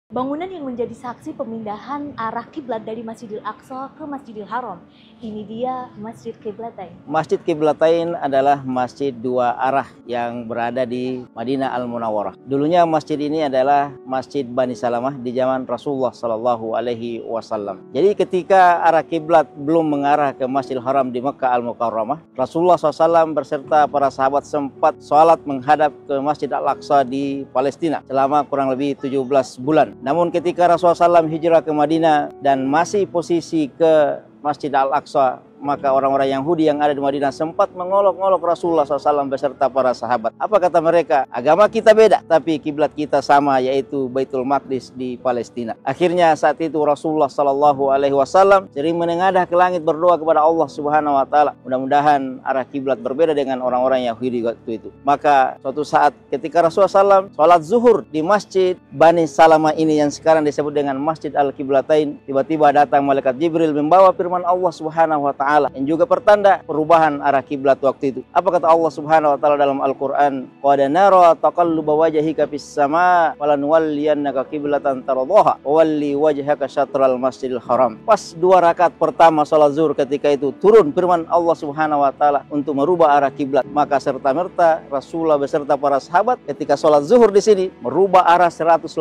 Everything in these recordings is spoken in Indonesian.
Bangunan yang menjadi saksi pemindahan arah kiblat dari Masjidil Aqsa ke Masjidil Haram. Ini dia Masjid Qiblatain. Masjid Qiblatain adalah masjid dua arah yang berada di Madinah Al-Munawwarah. Dulunya masjid ini adalah Masjid Bani Salamah di zaman Rasulullah Shallallahu Alaihi Wasallam. Jadi ketika arah kiblat belum mengarah ke Masjidil Haram di Mekah Al-Mukarramah, Rasulullah SAW berserta para sahabat sempat sholat menghadap ke Masjid Al-Aqsa di Palestina selama kurang lebih 17 bulan. Namun ketika Rasulullah SAW hijrah ke Madinah dan masih posisi ke Masjid Al-Aqsa, maka orang-orang Yahudi yang ada di Madinah sempat mengolok-olok Rasulullah SAW beserta para sahabat. Apa kata mereka? Agama kita beda, tapi kiblat kita sama, yaitu Baitul Maqdis di Palestina. Akhirnya saat itu Rasulullah SAW sering menengadah ke langit berdoa kepada Allah Subhanahu Wa Taala. Mudah-mudahan arah kiblat berbeda dengan orang-orang Yahudi waktu itu. Maka suatu saat ketika Rasulullah SAW sholat zuhur di Masjid Bani Salamah ini yang sekarang disebut dengan Masjid Al-Qiblatain, tiba-tiba datang malaikat Jibril membawa firman Allah Subhanahu Wa Taala yang juga pertanda perubahan arah kiblat waktu itu. Apa kata Allah Subhanahu Wa Taala dalam Al-Quran? Qad nara taqalluba wajhika fis sama falanwalliyannaka qiblatan tardhaha wa walli wajhaka syatral Masjidil Haram. Pas dua rakaat pertama salat zuhur ketika itu turun firman Allah Subhanahu Wa Taala untuk merubah arah kiblat. Maka serta-merta Rasulullah beserta para sahabat ketika salat zuhur di sini merubah arah 180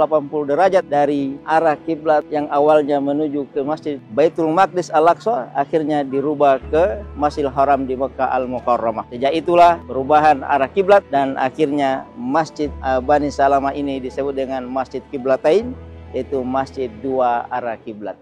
derajat dari arah kiblat yang awalnya menuju ke Masjid Baitul Maqdis Al-Aqsa, akhirnya dirubah ke Masjidil Haram di Mekah Al-Mukarramah. Sejak itulah perubahan arah kiblat dan akhirnya Masjid Bani Salamah ini disebut dengan Masjid Qiblatain, yaitu masjid dua arah kiblat.